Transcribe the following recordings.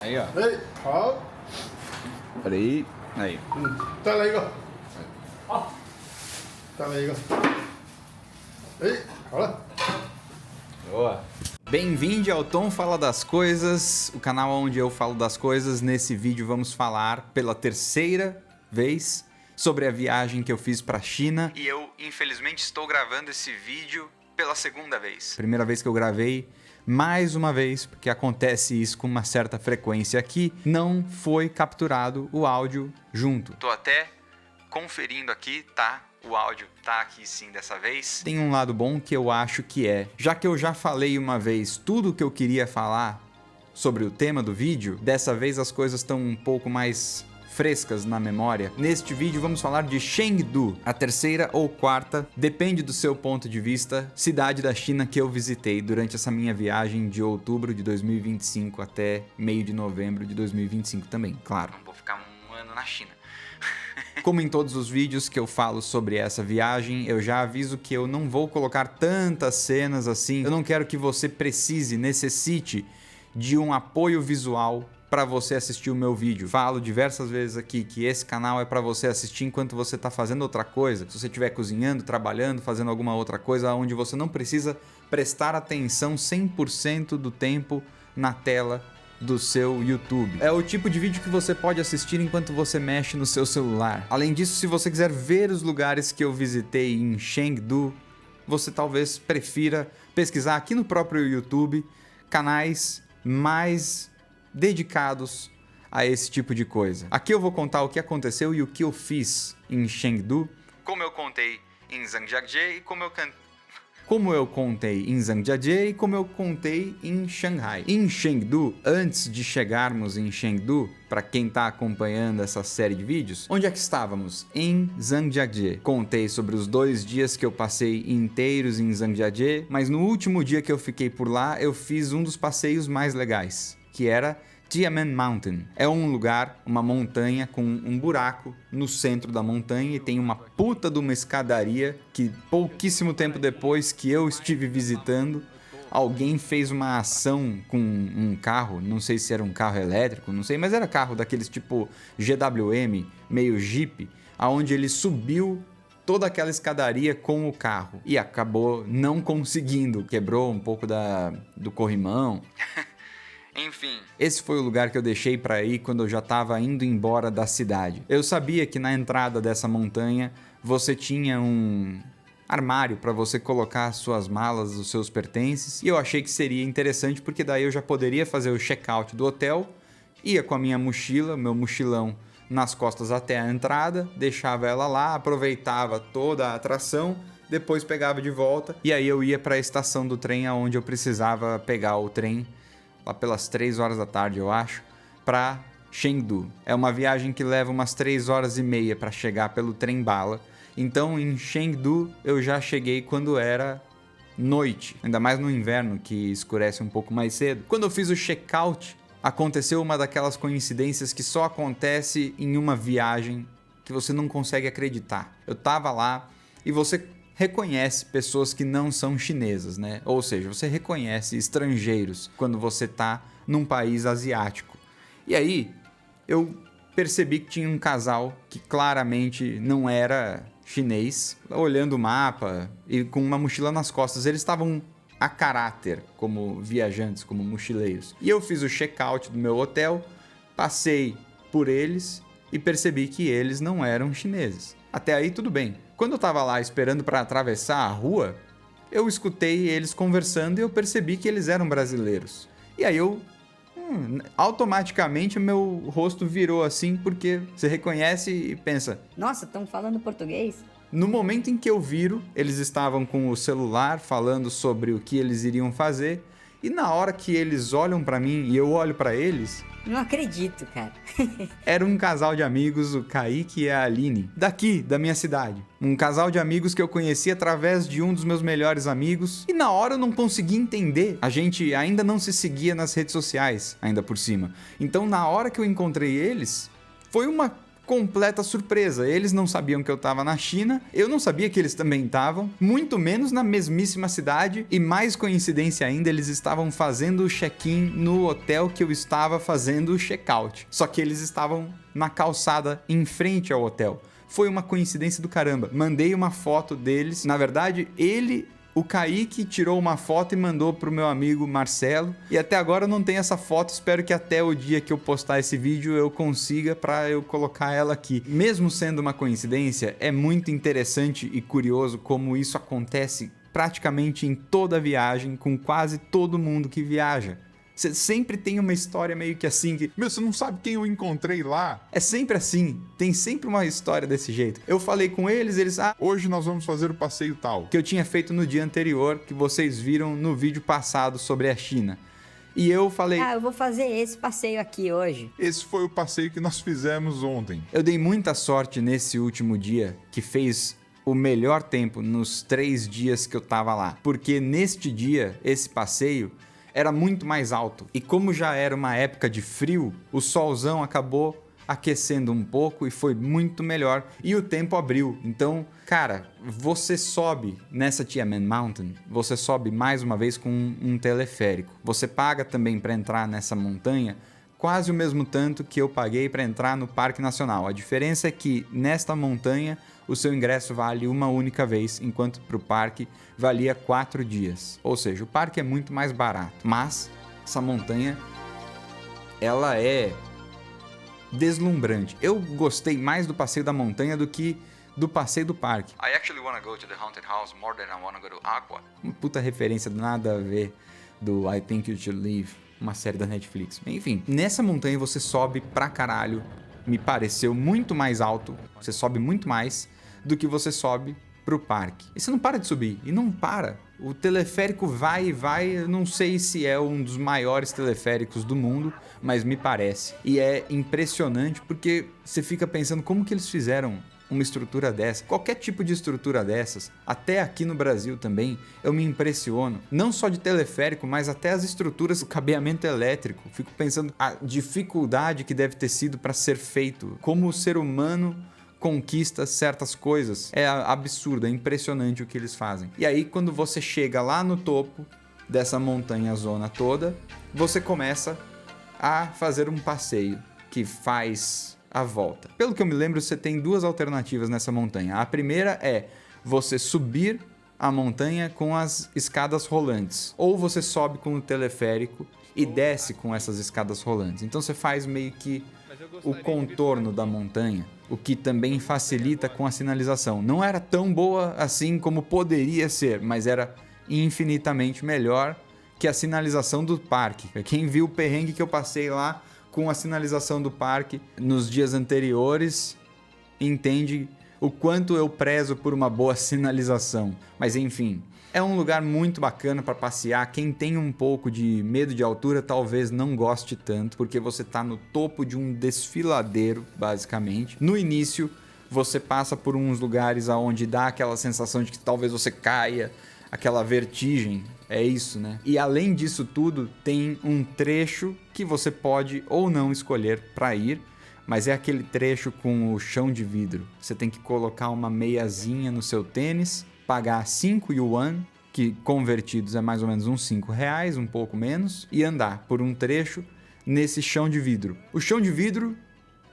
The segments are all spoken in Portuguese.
Aí, ó. 好， Peraí. Aí. 再来一个，好，再来一个，好了。 Boa. Bem-vindo ao Tom Fala das Coisas, o canal onde eu falo das coisas. Nesse vídeo vamos falar pela terceira vez sobre a viagem que eu fiz para a China. E eu, infelizmente, estou gravando esse vídeo pela segunda vez. Primeira vez que eu gravei, mais uma vez, porque acontece isso com uma certa frequência aqui, não foi capturado o áudio junto. Tô até conferindo aqui, tá? O áudio tá aqui sim dessa vez. Tem um lado bom que eu acho que é, já que eu já falei uma vez tudo o que eu queria falar sobre o tema do vídeo, dessa vez as coisas estão um pouco mais frescas na memória. Neste vídeo vamos falar de Chengdu, a terceira ou quarta, depende do seu ponto de vista, cidade da China que eu visitei durante essa minha viagem de outubro de 2025 até meio de novembro de 2025 também, claro. Não vou ficar um ano na China. Como em todos os vídeos que eu falo sobre essa viagem, eu já aviso que eu não vou colocar tantas cenas assim. Eu não quero que você necessite de um apoio visual para você assistir o meu vídeo. Falo diversas vezes aqui que esse canal é para você assistir enquanto você está fazendo outra coisa. Se você estiver cozinhando, trabalhando, fazendo alguma outra coisa onde você não precisa prestar atenção 100% do tempo na tela do seu YouTube. É o tipo de vídeo que você pode assistir enquanto você mexe no seu celular. Além disso, se você quiser ver os lugares que eu visitei em Chengdu, você talvez prefira pesquisar aqui no próprio YouTube canais mais dedicados a esse tipo de coisa. Aqui eu vou contar o que aconteceu e o que eu fiz em Chengdu, como eu contei em Zhangjiajie e como eu contei em Zhangjiajie e como eu contei em Shanghai. Em Chengdu, antes de chegarmos em Chengdu, para quem está acompanhando essa série de vídeos, onde é que estávamos? Em Zhangjiajie. Contei sobre os 2 dias que eu passei inteiros em Zhangjiajie, mas no último dia que eu fiquei por lá, eu fiz um dos passeios mais legais, que era Tianmen Mountain. É um lugar, uma montanha com um buraco no centro da montanha e tem uma puta de uma escadaria que pouquíssimo tempo depois que eu estive visitando, alguém fez uma ação com um carro, não sei se era um carro elétrico, não sei, mas era carro daqueles tipo GWM, meio Jeep, aonde ele subiu toda aquela escadaria com o carro e acabou não conseguindo, quebrou um pouco do corrimão. Enfim, esse foi o lugar que eu deixei para ir quando eu já estava indo embora da cidade. Eu sabia que na entrada dessa montanha você tinha um armário para você colocar as suas malas, os seus pertences, e eu achei que seria interessante porque daí eu já poderia fazer o check-out do hotel, ia com a minha mochila, meu mochilão nas costas até a entrada, deixava ela lá, aproveitava toda a atração, depois pegava de volta e aí eu ia para a estação do trem aonde eu precisava pegar o trem lá pelas 3 horas da tarde, eu acho, para Chengdu. É uma viagem que leva umas 3 horas e meia para chegar pelo trem-bala. Então, em Chengdu, eu já cheguei quando era noite, ainda mais no inverno, que escurece um pouco mais cedo. Quando eu fiz o check-out, aconteceu uma daquelas coincidências que só acontece em uma viagem que você não consegue acreditar. Eu tava lá e você reconhece pessoas que não são chinesas, né? Ou seja, você reconhece estrangeiros quando você tá num país asiático. E aí, eu percebi que tinha um casal que claramente não era chinês, olhando o mapa e com uma mochila nas costas. Eles estavam a caráter como viajantes, como mochileiros. E eu fiz o check-out do meu hotel, passei por eles e percebi que eles não eram chineses. Até aí tudo bem. Quando eu tava lá esperando para atravessar a rua, eu escutei eles conversando e eu percebi que eles eram brasileiros. E aí automaticamente meu rosto virou assim, porque você reconhece e pensa... Nossa, estão falando português? No momento em que eu viro, eles estavam com o celular falando sobre o que eles iriam fazer. E na hora que eles olham para mim e eu olho para eles... Não acredito, cara. Era um casal de amigos, o Kaique e a Aline, daqui, da minha cidade. Um casal de amigos que eu conheci através de um dos meus melhores amigos. E na hora eu não consegui entender. A gente ainda não se seguia nas redes sociais, ainda por cima. Então na hora que eu encontrei eles, foi uma completa surpresa. Eles não sabiam que eu estava na China, eu não sabia que eles também estavam, muito menos na mesmíssima cidade, e mais coincidência ainda, eles estavam fazendo o check-in no hotel que eu estava fazendo o check-out. Só que eles estavam na calçada em frente ao hotel. Foi uma coincidência do caramba. Mandei uma foto deles, na verdade, o Kaique tirou uma foto e mandou pro meu amigo Marcelo. E até agora eu não tenho essa foto. Espero que até o dia que eu postar esse vídeo eu consiga para eu colocar ela aqui. Mesmo sendo uma coincidência, é muito interessante e curioso como isso acontece praticamente em toda viagem com quase todo mundo que viaja. Você sempre tem uma história meio que assim que... Meu, você não sabe quem eu encontrei lá? É sempre assim. Tem sempre uma história desse jeito. Eu falei com eles, hoje nós vamos fazer o passeio tal. que eu tinha feito no dia anterior, que vocês viram no vídeo passado sobre a China. E eu falei... eu vou fazer esse passeio aqui hoje. Esse foi o passeio que nós fizemos ontem. Eu dei muita sorte nesse último dia, que fez o melhor tempo nos 3 dias que eu tava lá. Porque neste dia, esse passeio era muito mais alto. E como já era uma época de frio, o solzão acabou aquecendo um pouco e foi muito melhor. E o tempo abriu. Então, cara, você sobe nessa Tianmen Mountain, você sobe mais uma vez com um teleférico. Você paga também para entrar nessa montanha quase o mesmo tanto que eu paguei para entrar no Parque Nacional. A diferença é que nesta montanha o seu ingresso vale uma única vez, enquanto para o parque valia 4 dias. Ou seja, o parque é muito mais barato. Mas essa montanha, ela é deslumbrante. Eu gostei mais do passeio da montanha do que do passeio do parque. I actually wanna go to the haunted house more than I wanna go to Aqua. Uma puta referência nada a ver do I Think You Should Leave, uma série da Netflix. Enfim, nessa montanha você sobe pra caralho. Me pareceu muito mais alto. Você sobe muito mais do que você sobe pro parque. E você não para de subir. E não para. O teleférico vai e vai. Eu não sei se é um dos maiores teleféricos do mundo, mas me parece. E é impressionante porque você fica pensando como que eles fizeram uma estrutura dessa. Qualquer tipo de estrutura dessas, até aqui no Brasil também, eu me impressiono. Não só de teleférico, mas até as estruturas do cabeamento elétrico. Fico pensando a dificuldade que deve ter sido para ser feito. Como o ser humano conquista certas coisas. É absurdo, é impressionante o que eles fazem. E aí, quando você chega lá no topo dessa montanha zona toda, você começa a fazer um passeio que faz a volta. Pelo que eu me lembro, você tem 2 alternativas nessa montanha. A primeira é você subir a montanha com as escadas rolantes, ou você sobe com o teleférico e desce com essas escadas rolantes. Então você faz meio que o contorno da montanha, o que também facilita com a sinalização. Não era tão boa assim como poderia ser, mas era infinitamente melhor que a sinalização do parque. Quem viu o perrengue que eu passei lá com a sinalização do parque nos dias anteriores entende o quanto eu prezo por uma boa sinalização. Mas enfim, é um lugar muito bacana para passear. Quem tem um pouco de medo de altura talvez não goste tanto, porque você está no topo de um desfiladeiro, basicamente. No início, você passa por uns lugares onde dá aquela sensação de que talvez você caia, aquela vertigem. É isso, né? E além disso tudo, tem um trecho que você pode ou não escolher para ir, mas é aquele trecho com o chão de vidro. Você tem que colocar uma meiazinha no seu tênis, pagar 5 yuan, que convertidos é mais ou menos uns 5 reais, um pouco menos, e andar por um trecho nesse chão de vidro. O chão de vidro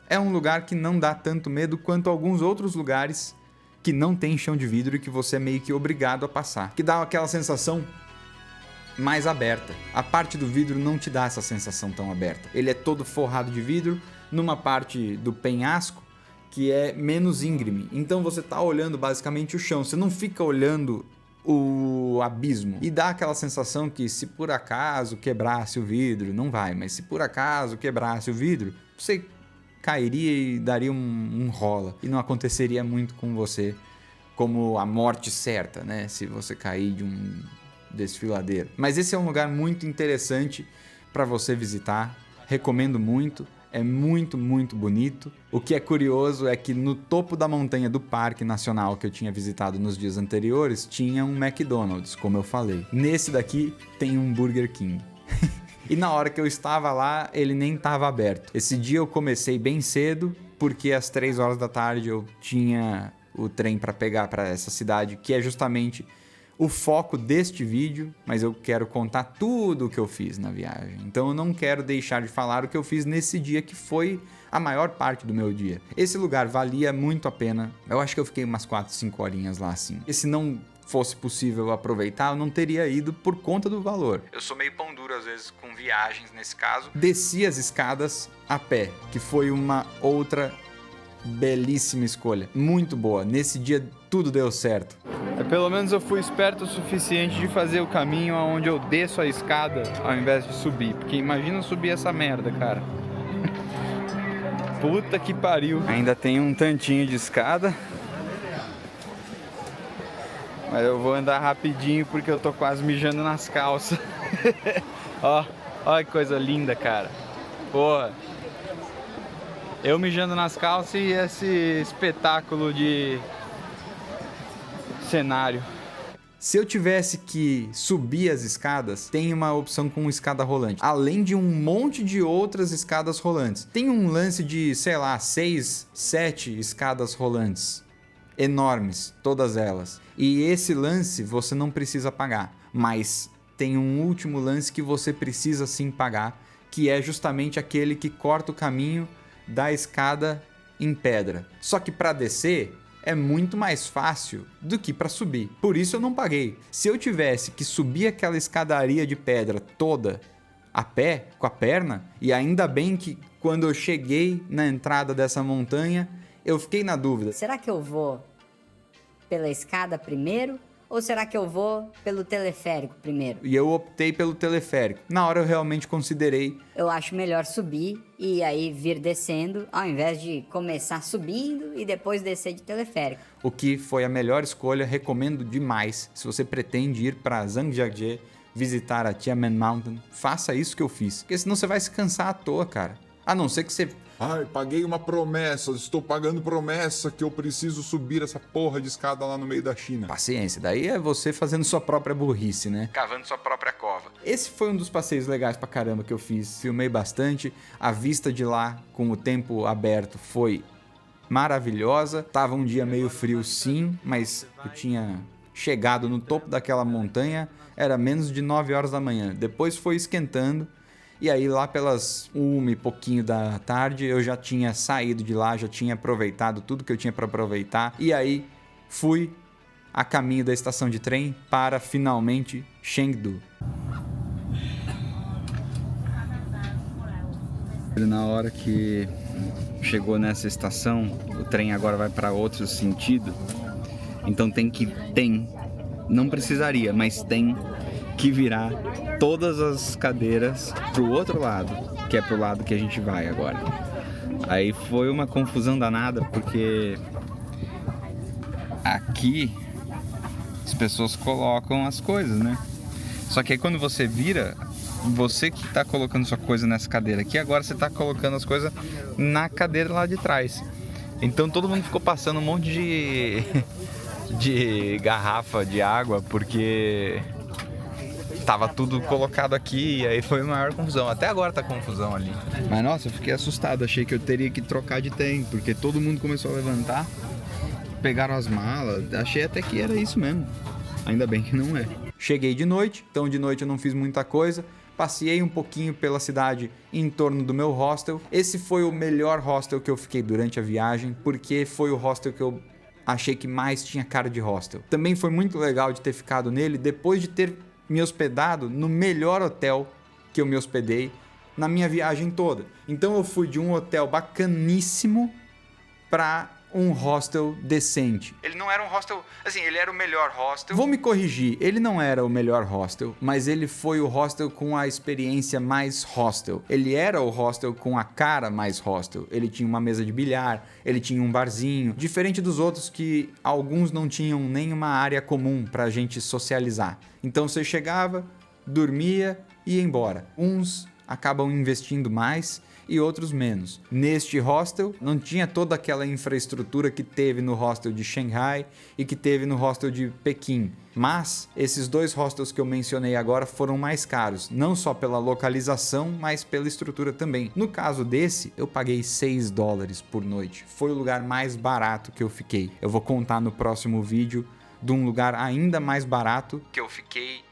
é um lugar que não dá tanto medo quanto alguns outros lugares que não tem chão de vidro e que você é meio que obrigado a passar, que dá aquela sensação mais aberta. A parte do vidro não te dá essa sensação tão aberta. Ele é todo forrado de vidro numa parte do penhasco que é menos íngreme. Então você tá olhando basicamente o chão, você não fica olhando o abismo. E dá aquela sensação que se por acaso quebrasse o vidro, não vai, mas se por acaso quebrasse o vidro, você cairia e daria um rola. E não aconteceria muito com você como a morte certa, né? Se você cair de um desfiladeiro. Mas esse é um lugar muito interessante para você visitar. Recomendo muito. É muito, muito bonito. O que é curioso é que no topo da montanha do Parque Nacional que eu tinha visitado nos dias anteriores, tinha um McDonald's, como eu falei. Nesse daqui tem um Burger King. E na hora que eu estava lá, ele nem estava aberto. Esse dia eu comecei bem cedo porque às 3 horas da tarde eu tinha o trem para pegar para essa cidade, que é justamente o foco deste vídeo, mas eu quero contar tudo o que eu fiz na viagem. Então eu não quero deixar de falar o que eu fiz nesse dia, que foi a maior parte do meu dia. Esse lugar valia muito a pena. Eu acho que eu fiquei umas 4, 5 horinhas lá assim. E se não fosse possível aproveitar, eu não teria ido por conta do valor. Eu sou meio pão duro às vezes com viagens nesse caso. Desci as escadas a pé, que foi uma outra belíssima escolha. Muito boa. Nesse dia tudo deu certo. Pelo menos eu fui esperto o suficiente de fazer o caminho onde eu desço a escada ao invés de subir. Porque imagina subir essa merda, cara. Puta que pariu. Ainda tem um tantinho de escada. Mas eu vou andar rapidinho porque eu tô quase mijando nas calças. Ó que coisa linda, cara. Porra. Eu mijando nas calças e esse espetáculo de cenário. Se eu tivesse que subir as escadas, tem uma opção com escada rolante, além de um monte de outras escadas rolantes. Tem um lance de, sei lá, 6, 7 escadas rolantes, enormes, todas elas. E esse lance você não precisa pagar, mas tem um último lance que você precisa sim pagar, que é justamente aquele que corta o caminho da escada em pedra. Só que para descer é muito mais fácil do que para subir. Por isso eu não paguei. Se eu tivesse que subir aquela escadaria de pedra toda a pé, com a perna, e ainda bem que quando eu cheguei na entrada dessa montanha, eu fiquei na dúvida. Será que eu vou pela escada primeiro? Ou será que eu vou pelo teleférico primeiro? E eu optei pelo teleférico. Na hora eu realmente considerei. Eu acho melhor subir e aí vir descendo, ao invés de começar subindo e depois descer de teleférico. O que foi a melhor escolha, recomendo demais. Se você pretende ir para Zhangjiajie, visitar a Tianmen Mountain, faça isso que eu fiz. Porque senão você vai se cansar à toa, cara. A não ser que você... Ai, paguei uma promessa, estou pagando promessa que eu preciso subir essa porra de escada lá no meio da China. Paciência, daí é você fazendo sua própria burrice, né? Cavando sua própria cova. Esse foi um dos passeios legais pra caramba que eu fiz. Filmei bastante. A vista de lá, com o tempo aberto, foi maravilhosa. Tava um dia meio frio, sim, mas eu tinha chegado no topo daquela montanha, era menos de 9 horas da manhã. Depois foi esquentando. E aí lá pelas 1 e pouquinho da tarde eu já tinha saído de lá, já tinha aproveitado tudo que eu tinha para aproveitar. E aí fui a caminho da estação de trem para finalmente Chengdu. Na hora que chegou nessa estação, o trem agora vai para outro sentido. Então não precisaria, mas tem que virar todas as cadeiras pro outro lado, que é pro lado que a gente vai agora. Aí foi uma confusão danada, porque aqui as pessoas colocam as coisas, né? Só que aí quando você vira, você que tá colocando sua coisa nessa cadeira aqui, agora você tá colocando as coisas na cadeira lá de trás. Então todo mundo ficou passando um monte de garrafa de água, porque tava tudo colocado aqui, e aí foi a maior confusão. Até agora tá confusão ali. Mas nossa, eu fiquei assustado, achei que eu teria que trocar de trem, porque todo mundo começou a levantar, pegaram as malas, achei até que era isso mesmo. Ainda bem que não é. Cheguei de noite, então de noite eu não fiz muita coisa, passeei um pouquinho pela cidade em torno do meu hostel. Esse foi o melhor hostel que eu fiquei durante a viagem, porque foi o hostel que eu achei que mais tinha cara de hostel. Também foi muito legal de ter ficado nele depois de ter me hospedado no melhor hotel que eu me hospedei na minha viagem toda. Então eu fui de um hotel bacaníssimo para um hostel decente. Ele não era um hostel, assim, ele era o melhor hostel. Vou me corrigir, ele não era o melhor hostel, mas ele foi o hostel com a experiência mais hostel. Ele era o hostel com a cara mais hostel. Ele tinha uma mesa de bilhar, ele tinha um barzinho, diferente dos outros que alguns não tinham nenhuma área comum pra gente socializar. Então você chegava, dormia e ia embora. Uns acabam investindo mais e outros menos. Neste hostel não tinha toda aquela infraestrutura que teve no hostel de Xangai e que teve no hostel de Pequim. Mas esses 2 hostels que eu mencionei agora foram mais caros, não só pela localização, mas pela estrutura também. No caso desse, eu paguei $6 por noite. Foi o lugar mais barato que eu fiquei. Eu vou contar no próximo vídeo de um lugar ainda mais barato que eu fiquei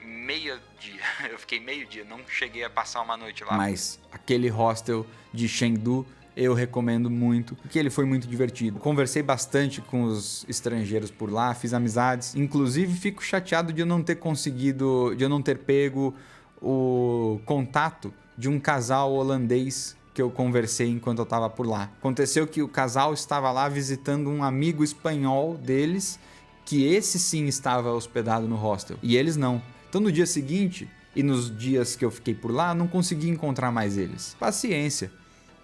meio-dia. Eu fiquei meio-dia, não cheguei a passar uma noite lá. Mas aquele hostel de Chengdu eu recomendo muito, porque ele foi muito divertido. Conversei bastante com os estrangeiros por lá, fiz amizades. Inclusive, fico chateado de eu não ter pego o contato de um casal holandês que eu conversei enquanto eu estava por lá. Aconteceu que o casal estava lá visitando um amigo espanhol deles, que esse sim estava hospedado no hostel, e eles não. Então, no dia seguinte e nos dias que eu fiquei por lá, não consegui encontrar mais eles. Paciência.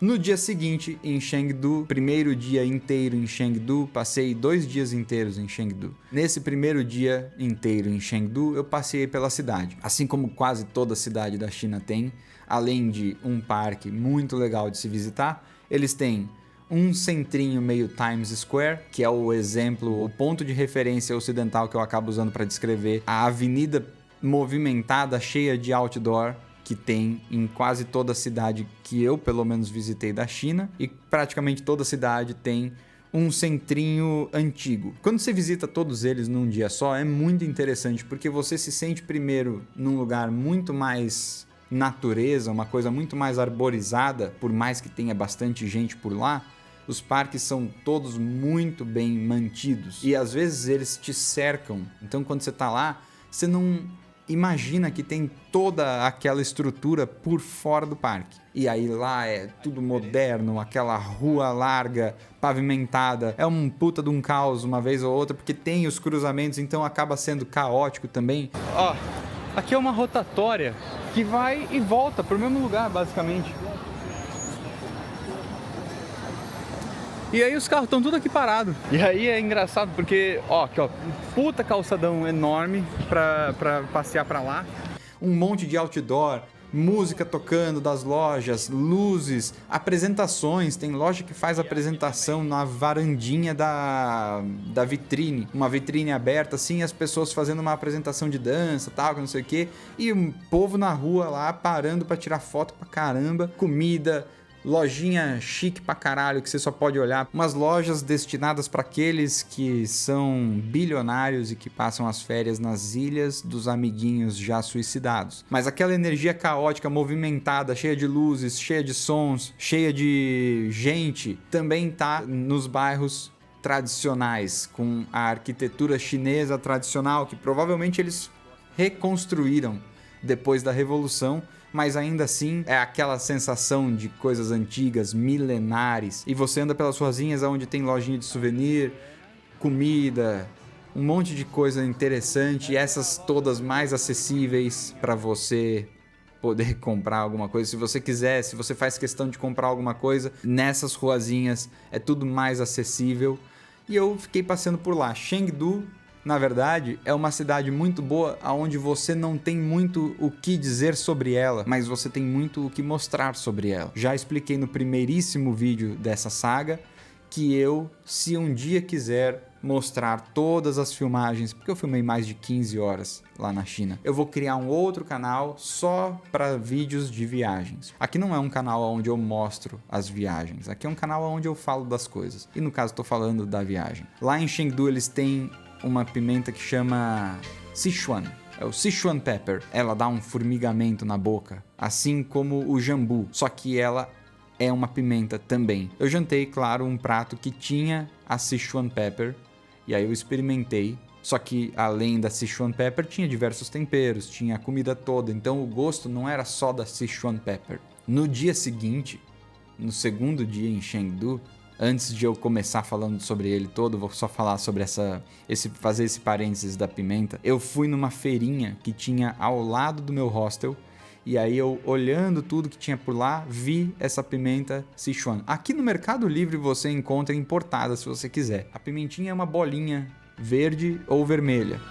No dia seguinte, em Chengdu, primeiro dia inteiro em Chengdu, passei 2 dias inteiros em Chengdu. Nesse primeiro dia inteiro em Chengdu, eu passei pela cidade. Assim como quase toda cidade da China tem, além de um parque muito legal de se visitar, eles têm um centrinho meio Times Square, que é o exemplo, o ponto de referência ocidental que eu acabo usando para descrever a avenida movimentada, cheia de outdoor, que tem em quase toda a cidade que eu, pelo menos, visitei da China, e praticamente toda cidade tem um centrinho antigo. Quando você visita todos eles num dia só, é muito interessante, porque você se sente primeiro num lugar muito mais natureza, uma coisa muito mais arborizada, por mais que tenha bastante gente por lá. Os parques são todos muito bem mantidos e às vezes eles te cercam. Então, quando você tá lá, você não imagina que tem toda aquela estrutura por fora do parque. E aí lá é tudo moderno, aquela rua larga, pavimentada. É um puta de um caos uma vez ou outra, porque tem os cruzamentos, então acaba sendo caótico também. Ó, aqui é uma rotatória que vai e volta pro mesmo lugar, basicamente. E aí os carros estão tudo aqui parados. E aí é engraçado porque, ó, aqui ó, puta calçadão enorme pra passear pra lá. Um monte de outdoor, música tocando das lojas, luzes, apresentações. Tem loja que faz apresentação na varandinha da vitrine. Uma vitrine aberta assim, as pessoas fazendo uma apresentação de dança, tal, não sei o quê. E um povo na rua lá parando pra tirar foto pra caramba. Comida, lojinha chique pra caralho que você só pode olhar. Umas lojas destinadas para aqueles que são bilionários e que passam as férias nas ilhas dos amiguinhos já suicidados. Mas aquela energia caótica, movimentada, cheia de luzes, cheia de sons, cheia de gente, também tá nos bairros tradicionais, com a arquitetura chinesa tradicional que provavelmente eles reconstruíram depois da Revolução, mas ainda assim é aquela sensação de coisas antigas, milenares. E você anda pelas ruazinhas onde tem lojinha de souvenir, comida, um monte de coisa interessante, e essas todas mais acessíveis para você poder comprar alguma coisa. Se você quiser, se você faz questão de comprar alguma coisa, nessas ruazinhas é tudo mais acessível. E eu fiquei passeando por lá. Chengdu, na verdade, é uma cidade muito boa, onde você não tem muito o que dizer sobre ela, mas você tem muito o que mostrar sobre ela. Já expliquei no primeiríssimo vídeo dessa saga que eu, se um dia quiser mostrar todas as filmagens, porque eu filmei mais de 15 horas lá na China, eu vou criar um outro canal só para vídeos de viagens. Aqui não é um canal onde eu mostro as viagens, aqui é um canal onde eu falo das coisas. E no caso, estou falando da viagem. Lá em Chengdu eles têm uma pimenta que chama Sichuan. É o Sichuan Pepper. Ela dá um formigamento na boca, assim como o jambu, só que ela é uma pimenta também. Eu jantei, claro, um prato que tinha a Sichuan Pepper, e aí eu experimentei. Só que além da Sichuan Pepper tinha diversos temperos, tinha a comida toda, então o gosto não era só da Sichuan Pepper. No dia seguinte, no segundo dia em Chengdu, antes de eu começar falando sobre ele todo, vou só falar sobre fazer esse parênteses da pimenta. Eu fui numa feirinha que tinha ao lado do meu hostel, e aí eu, olhando tudo que tinha por lá, vi essa pimenta Sichuan. Aqui no Mercado Livre você encontra importada se você quiser. A pimentinha é uma bolinha verde ou vermelha.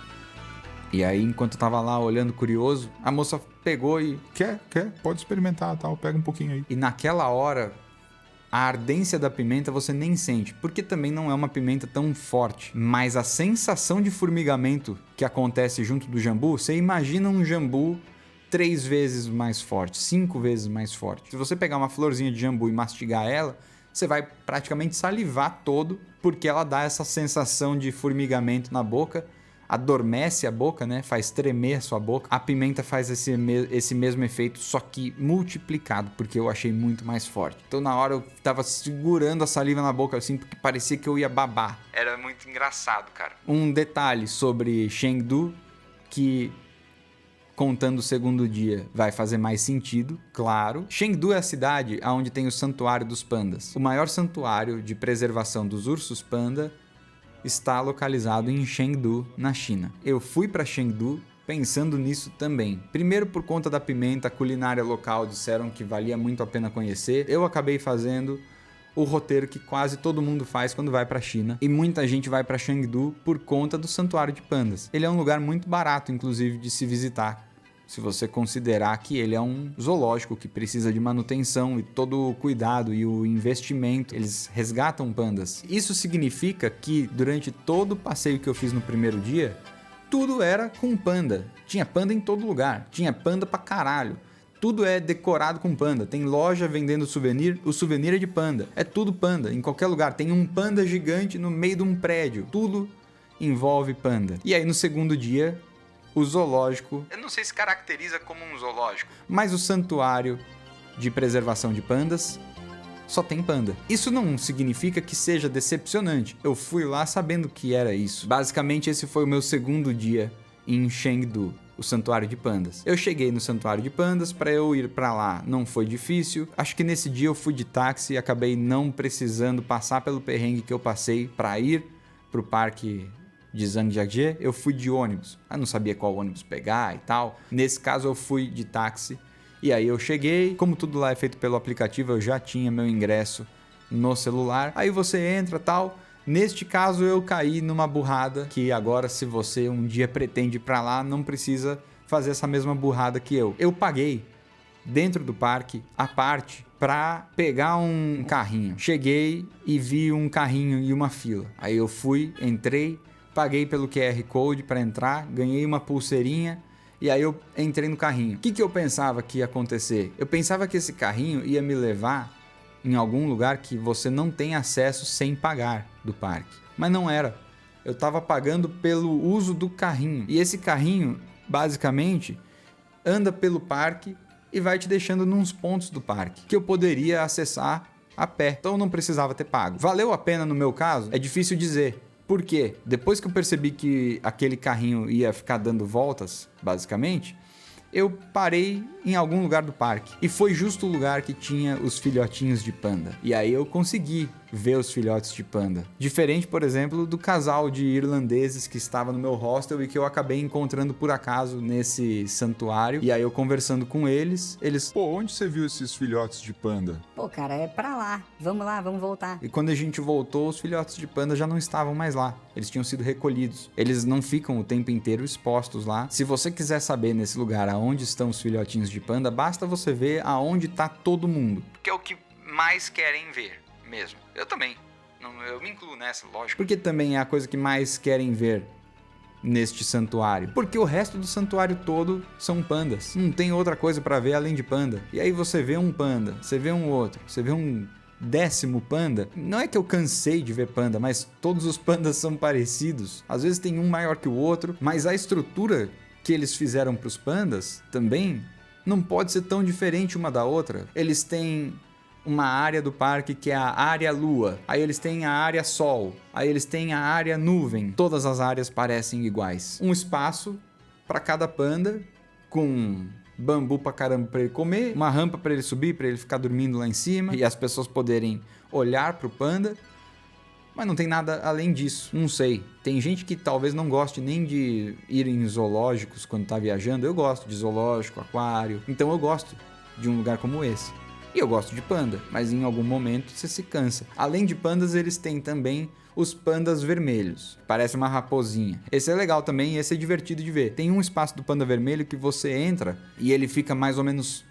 E aí, enquanto eu tava lá olhando curioso, a moça pegou e... Quer? Pode experimentar, tal. Pega um pouquinho aí. E naquela hora, a ardência da pimenta você nem sente, porque também não é uma pimenta tão forte. Mas a sensação de formigamento que acontece junto do jambu, você imagina um jambu 3 vezes mais forte, 5 vezes mais forte. Se você pegar uma florzinha de jambu e mastigar ela, você vai praticamente salivar todo, porque ela dá essa sensação de formigamento na boca, adormece a boca, né? Faz tremer a sua boca. A pimenta faz esse mesmo efeito, só que multiplicado, porque eu achei muito mais forte. Então na hora eu tava segurando a saliva na boca assim, porque parecia que eu ia babar. Era muito engraçado, cara. Um detalhe sobre Chengdu, que contando o segundo dia vai fazer mais sentido, claro. Chengdu é a cidade onde tem o Santuário dos Pandas. O maior santuário de preservação dos ursos panda está localizado em Chengdu, na China. Eu fui para Chengdu pensando nisso também. Primeiro por conta da pimenta, a culinária local disseram que valia muito a pena conhecer. Eu acabei fazendo o roteiro que quase todo mundo faz quando vai para a China. E muita gente vai para Chengdu por conta do Santuário de Pandas. Ele é um lugar muito barato, inclusive, de se visitar, se você considerar que ele é um zoológico que precisa de manutenção e todo o cuidado e o investimento. Eles resgatam pandas. Isso significa que durante todo o passeio que eu fiz no primeiro dia, tudo era com panda. Tinha panda em todo lugar. Tinha panda pra caralho. Tudo é decorado com panda. Tem loja vendendo souvenir, o souvenir é de panda. É tudo panda, em qualquer lugar. Tem um panda gigante no meio de um prédio. Tudo envolve panda. E aí no segundo dia, o zoológico, eu não sei se caracteriza como um zoológico, mas o santuário de preservação de pandas só tem panda. Isso não significa que seja decepcionante. Eu fui lá sabendo que era isso. Basicamente, esse foi o meu segundo dia em Chengdu, o santuário de pandas. Eu cheguei no santuário de pandas, para eu ir para lá não foi difícil. Acho que nesse dia eu fui de táxi e acabei não precisando passar pelo perrengue que eu passei para ir pro parque de Zhangjiajie. Eu fui de ônibus. Eu não sabia qual ônibus pegar e tal. Nesse caso eu fui de táxi. E aí eu cheguei, como tudo lá é feito pelo aplicativo, eu já tinha meu ingresso no celular. Aí você entra e tal. Neste caso eu caí numa burrada que agora, se você um dia pretende ir pra lá, não precisa fazer essa mesma burrada que eu. Eu paguei dentro do parque a parte pra pegar um carrinho. Cheguei e vi um carrinho e uma fila. Aí eu fui, entrei, paguei pelo QR Code para entrar, ganhei uma pulseirinha e aí eu entrei no carrinho. O que eu pensava que ia acontecer? Eu pensava que esse carrinho ia me levar em algum lugar que você não tem acesso sem pagar do parque. Mas não era. Eu estava pagando pelo uso do carrinho. E esse carrinho, basicamente, anda pelo parque e vai te deixando nos pontos do parque que eu poderia acessar a pé. Então eu não precisava ter pago. Valeu a pena no meu caso? É difícil dizer. Por quê? Depois que eu percebi que aquele carrinho ia ficar dando voltas, basicamente, eu parei em algum lugar do parque. E foi justo o lugar que tinha os filhotinhos de panda. E aí eu consegui ver os filhotes de panda. Diferente, por exemplo, do casal de irlandeses que estava no meu hostel e que eu acabei encontrando por acaso nesse santuário. E aí eu conversando com eles, Pô, onde você viu esses filhotes de panda? Pô, cara, é pra lá. Vamos lá, vamos voltar. E quando a gente voltou, os filhotes de panda já não estavam mais lá. Eles tinham sido recolhidos. Eles não ficam o tempo inteiro expostos lá. Se você quiser saber nesse lugar aonde estão os filhotinhos de panda, basta você ver aonde está todo mundo. Que é o que mais querem ver mesmo. Eu também. Eu me incluo nessa, lógico. Porque também é a coisa que mais querem ver neste santuário. Porque o resto do santuário todo são pandas. Não tem outra coisa para ver além de panda. E aí você vê um panda, você vê um outro, você vê um 10º panda. Não é que eu cansei de ver panda, mas todos os pandas são parecidos. Às vezes tem um maior que o outro, mas a estrutura que eles fizeram para os pandas também não pode ser tão diferente uma da outra. Eles têm uma área do parque que é a área lua, aí eles têm a área sol, aí eles têm a área nuvem. Todas as áreas parecem iguais. Um espaço para cada panda, com bambu pra caramba para ele comer, uma rampa para ele subir, para ele ficar dormindo lá em cima e as pessoas poderem olhar pro panda. Mas não tem nada além disso, não sei. Tem gente que talvez não goste nem de ir em zoológicos quando tá viajando. Eu gosto de zoológico, aquário, então eu gosto de um lugar como esse. E eu gosto de panda, mas em algum momento você se cansa. Além de pandas, eles têm também os pandas vermelhos. Parece uma raposinha. Esse é legal também e esse é divertido de ver. Tem um espaço do panda vermelho que você entra e ele fica mais ou menos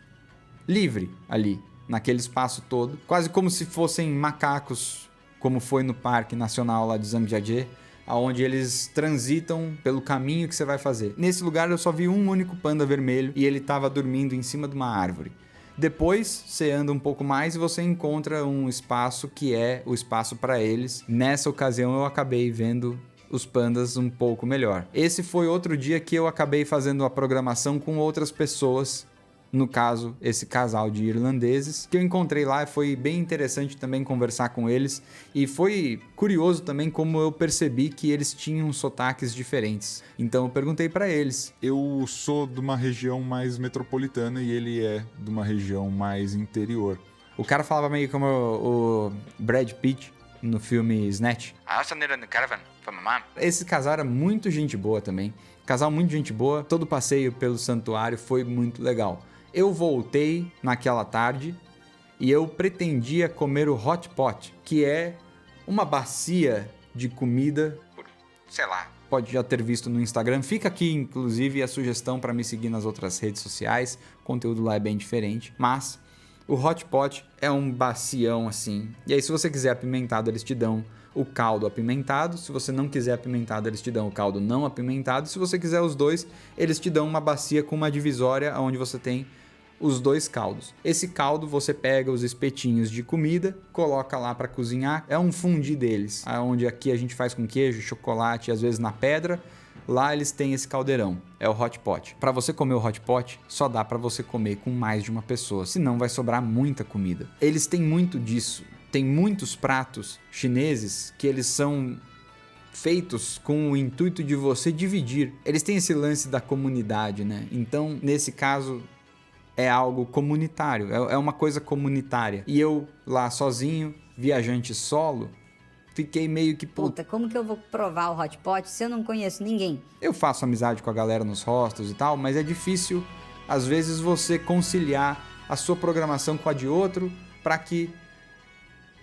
livre ali, naquele espaço todo. Quase como se fossem macacos, como foi no Parque Nacional lá de Zhangjiajie, onde eles transitam pelo caminho que você vai fazer. Nesse lugar eu só vi um único panda vermelho e ele estava dormindo em cima de uma árvore. Depois você anda um pouco mais e você encontra um espaço que é o espaço para eles. Nessa ocasião eu acabei vendo os pandas um pouco melhor. Esse foi outro dia que eu acabei fazendo a programação com outras pessoas. No caso, esse casal de irlandeses que eu encontrei lá, foi bem interessante também conversar com eles e foi curioso também como eu percebi que eles tinham sotaques diferentes. Então eu perguntei pra eles. Eu sou de uma região mais metropolitana e ele é de uma região mais interior. O cara falava meio como o Brad Pitt no filme Snatch. Esse casal era muito gente boa também. Casal muito gente boa, todo passeio pelo santuário foi muito legal. Eu voltei naquela tarde e eu pretendia comer o hot pot, que é uma bacia de comida, sei lá, pode já ter visto no Instagram. Fica aqui, inclusive, a sugestão para me seguir nas outras redes sociais. O conteúdo lá é bem diferente, mas o hot pot é um bacião assim. E aí, se você quiser apimentado, eles te dão o caldo apimentado. Se você não quiser apimentado, eles te dão o caldo não apimentado. Se você quiser os dois, eles te dão uma bacia com uma divisória onde você tem os dois caldos. Esse caldo você pega os espetinhos de comida, coloca lá para cozinhar. É um fundi deles, onde aqui a gente faz com queijo, chocolate, às vezes na pedra. Lá eles têm esse caldeirão, é o hot pot. Para você comer o hot pot, só dá para você comer com mais de uma pessoa, senão vai sobrar muita comida. Eles têm muito disso. Tem muitos pratos chineses que eles são feitos com o intuito de você dividir. Eles têm esse lance da comunidade, né? Então, nesse caso, é algo comunitário, é uma coisa comunitária. E eu lá sozinho, viajante solo, fiquei meio que... Puta, como que eu vou provar o hot pot se eu não conheço ninguém? Eu faço amizade com a galera nos hostels e tal, mas é difícil, às vezes, você conciliar a sua programação com a de outro para que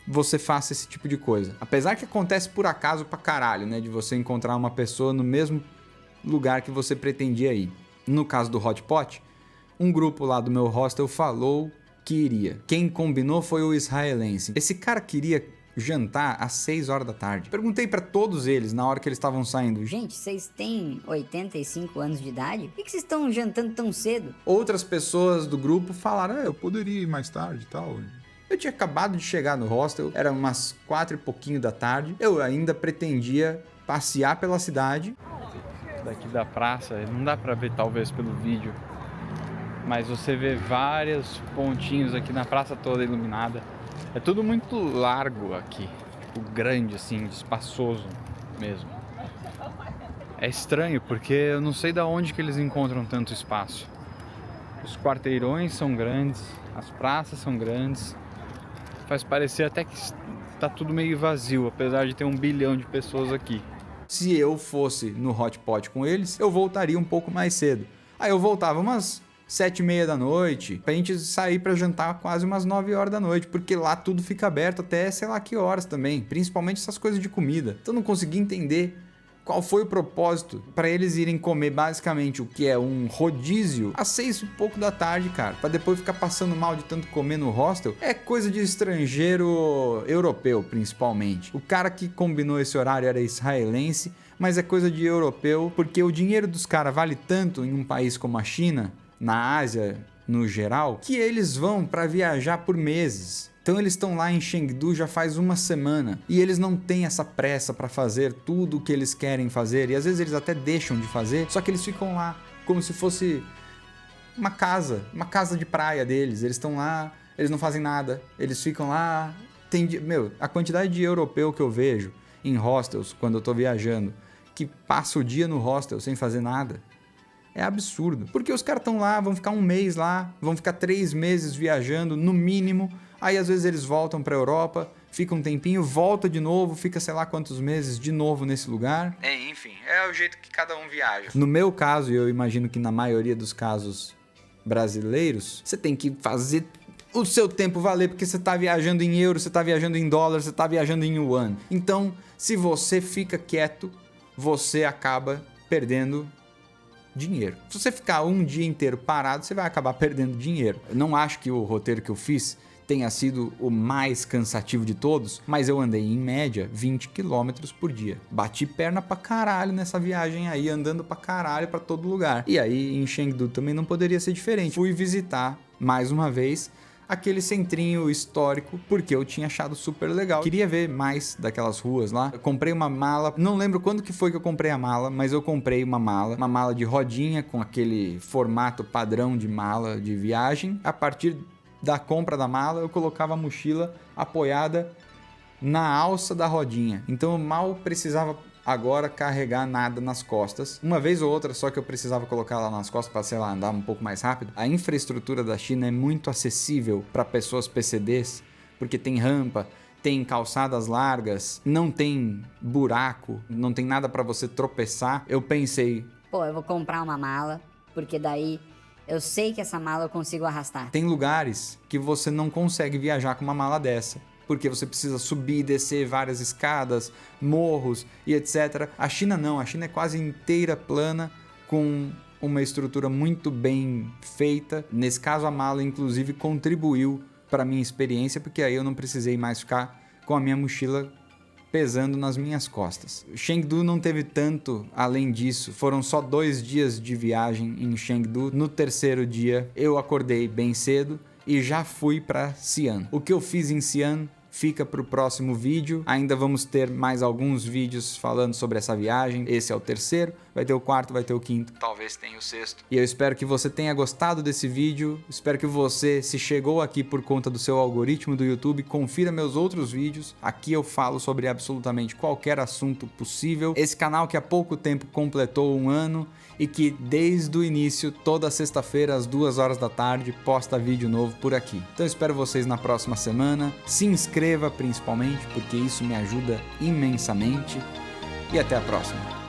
você faça esse tipo de coisa. Apesar que acontece por acaso pra caralho, né? De você encontrar uma pessoa no mesmo lugar que você pretendia ir. No caso do hot pot, um grupo lá do meu hostel falou que iria. Quem combinou foi o israelense. Esse cara queria jantar às 6 horas da tarde. Perguntei pra todos eles na hora que eles estavam saindo. Gente, vocês têm 85 anos de idade? Por que vocês estão jantando tão cedo? Outras pessoas do grupo falaram, Eu poderia ir mais tarde e tal. eu tinha acabado de chegar no hostel, era umas 4 e pouquinho da tarde. Eu ainda pretendia passear pela cidade. Daqui da praça, não dá pra ver talvez pelo vídeo, mas você vê vários pontinhos aqui na praça toda iluminada. É tudo muito largo aqui, tipo grande assim, espaçoso mesmo. É estranho porque eu não sei de onde que eles encontram tanto espaço. Os quarteirões são grandes, as praças são grandes. Faz parecer até que tá tudo meio vazio, apesar de ter 1 bilhão de pessoas aqui. Se eu fosse no hot pot com eles, eu voltaria um pouco mais cedo. Aí eu voltava umas 7h30 da noite, pra gente sair pra jantar quase umas 9 horas da noite, porque lá tudo fica aberto até sei lá que horas também, principalmente essas coisas de comida. Então eu não consegui entender qual foi o propósito para eles irem comer basicamente o que é um rodízio às 6 e pouco da tarde, cara, para depois ficar passando mal de tanto comer no hostel. É coisa de estrangeiro europeu, principalmente. O cara que combinou esse horário era israelense, mas é coisa de europeu, porque o dinheiro dos caras vale tanto em um país como a China, na Ásia no geral, que eles vão para viajar por meses. Então eles estão lá em Chengdu já faz uma semana e eles não têm essa pressa para fazer tudo o que eles querem fazer, e às vezes eles até deixam de fazer, só que eles ficam lá como se fosse uma casa de praia deles. Eles estão lá, eles não fazem nada, eles ficam lá. A quantidade de europeu que eu vejo em hostels quando eu tô viajando, que passa o dia no hostel sem fazer nada, é absurdo. Porque os caras estão lá, vão ficar 1 mês lá, vão ficar 3 meses viajando no mínimo. Aí às vezes eles voltam pra Europa, fica um tempinho, volta de novo, fica sei lá quantos meses de novo nesse lugar. Enfim, é o jeito que cada um viaja. No meu caso, e eu imagino que na maioria dos casos brasileiros, você tem que fazer o seu tempo valer, porque você está viajando em euro, você está viajando em dólar, você está viajando em yuan. Então, se você fica quieto, você acaba perdendo dinheiro. Se você ficar um dia inteiro parado, você vai acabar perdendo dinheiro. Eu não acho que o roteiro que eu fiz tenha sido o mais cansativo de todos, mas eu andei em média 20 km por dia. Bati perna pra caralho nessa viagem aí, andando pra caralho pra todo lugar. E aí em Chengdu também não poderia ser diferente. Fui visitar mais uma vez aquele centrinho histórico, porque eu tinha achado super legal. Queria ver mais daquelas ruas lá. Eu comprei uma mala, não lembro quando que foi que eu comprei a mala, mas eu comprei uma mala de rodinha com aquele formato padrão de mala de viagem. A partir da compra da mala, eu colocava a mochila apoiada na alça da rodinha. Então eu mal precisava agora carregar nada nas costas. Uma vez ou outra só que eu precisava colocar lá nas costas para, sei lá, andar um pouco mais rápido. A infraestrutura da China é muito acessível para pessoas PCDs, porque tem rampa, tem calçadas largas, não tem buraco, não tem nada para você tropeçar. Eu pensei, Pô, eu vou comprar uma mala, porque daí eu sei que essa mala eu consigo arrastar. tem lugares que você não consegue viajar com uma mala dessa, porque você precisa subir e descer várias escadas, morros e etc. A China não, a China é quase inteira plana, com uma estrutura muito bem feita. Nesse caso, a mala, inclusive, contribuiu para a minha experiência, porque aí eu não precisei mais ficar com a minha mochila pesando nas minhas costas. Chengdu não teve tanto além disso, foram só 2 dias de viagem em Chengdu. No terceiro dia, eu acordei bem cedo e já fui para Xi'an. O que eu fiz em Xi'an fica para o próximo vídeo. Ainda vamos ter mais alguns vídeos falando sobre essa viagem. Esse é o terceiro, vai ter o quarto, vai ter o quinto, talvez tenha o sexto. E eu espero que você tenha gostado desse vídeo. Espero que você, se chegou aqui por conta do seu algoritmo do YouTube, confira meus outros vídeos. Aqui eu falo sobre absolutamente qualquer assunto possível. Esse canal que há pouco tempo completou 1 ano e que desde o início, toda sexta-feira às 2 horas da tarde, posta vídeo novo por aqui. Então eu espero vocês na próxima semana. Se inscreva principalmente, porque isso me ajuda imensamente. E até a próxima.